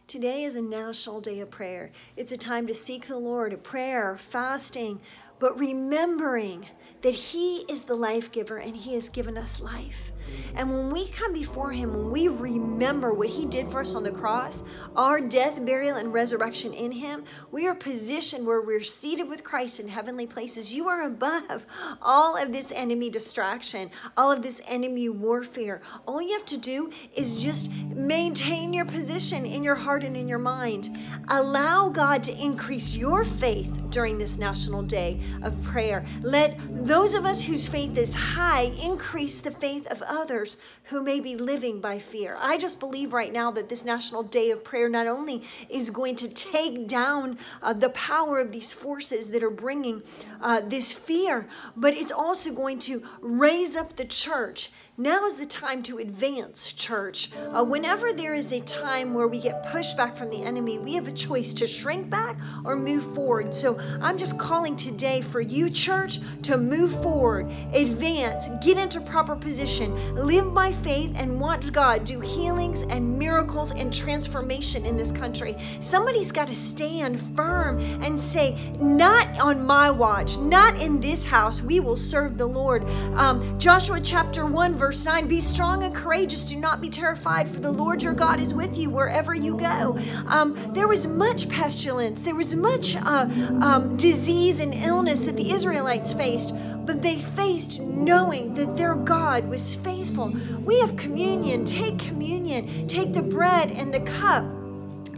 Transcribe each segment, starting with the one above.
Today is a national day of prayer. It's a time to seek the Lord, prayer, fasting, but remembering that He is the life giver and He has given us life. And when we come before Him, when we remember what He did for us on the cross, our death, burial, and resurrection in Him, we are positioned where we're seated with Christ in heavenly places. You are above all of this enemy distraction, all of this enemy warfare. All you have to do is just maintain your position in your heart and in your mind. Allow God to increase your faith during this national day of prayer. Let those of us whose faith is high increase the faith of others who may be living by fear. I just believe right now that this national day of prayer not only is going to take down the power of these forces that are bringing this fear, but it's also going to raise up the church. Now is the time to advance, church. Whenever there is a time where we get pushed back from the enemy, we have a choice to shrink back or move forward. So I'm just calling today for you, church, to move forward, advance, get into proper position, live by faith, and watch God do healings and miracles and transformation in this country. Somebody's got to stand firm and say, not on my watch, not in this house, we will serve the Lord. Joshua chapter 1, verse 9, be strong and courageous. Do not be terrified, for the Lord your God is with you wherever you go. There was much pestilence. There was much disease and illness that the Israelites faced, but they faced knowing that their God was faithful. We have communion. Take communion. Take the bread and the cup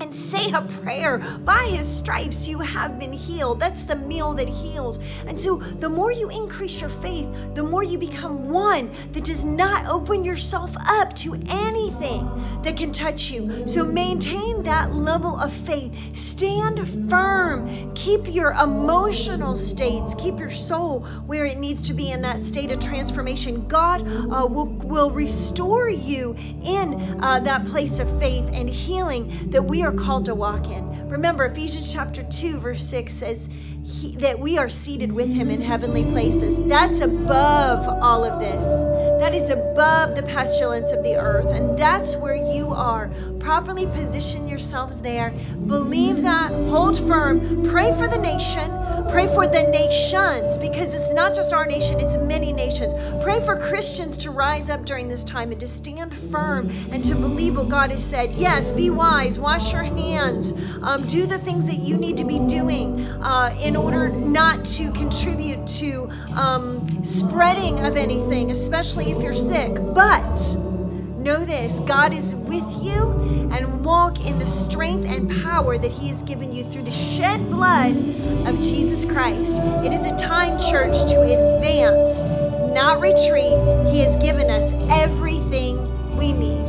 and say a prayer. By His stripes you have been healed. That's the meal that heals. And so the more you increase your faith, the more you become one that does not open yourself up to anything that can touch you. So maintain that level of faith. Stand firm. Keep your emotional states, keep your soul where it needs to be in that state of transformation. God will restore you in that place of faith and healing that we are called to walk in. Remember, Ephesians chapter 2, verse 6 says that we are seated with Him in heavenly places. That's above all of this. That is above the pestilence of the earth. And that's where you are. Properly position yourselves there. Believe that. Hold firm. Pray for the nation. Pray for the nations, because it's not just our nation, it's many nations. Pray for Christians to rise up during this time and to stand firm and to believe what God has said. Yes, be wise, wash your hands, do the things that you need to be doing in order not to contribute to spreading of anything, especially if you're sick. But know this, God is with you, and walk in the strength and power that He has given you through the shed blood of Jesus Christ. It is a time, church, to advance, not retreat. He has given us everything we need.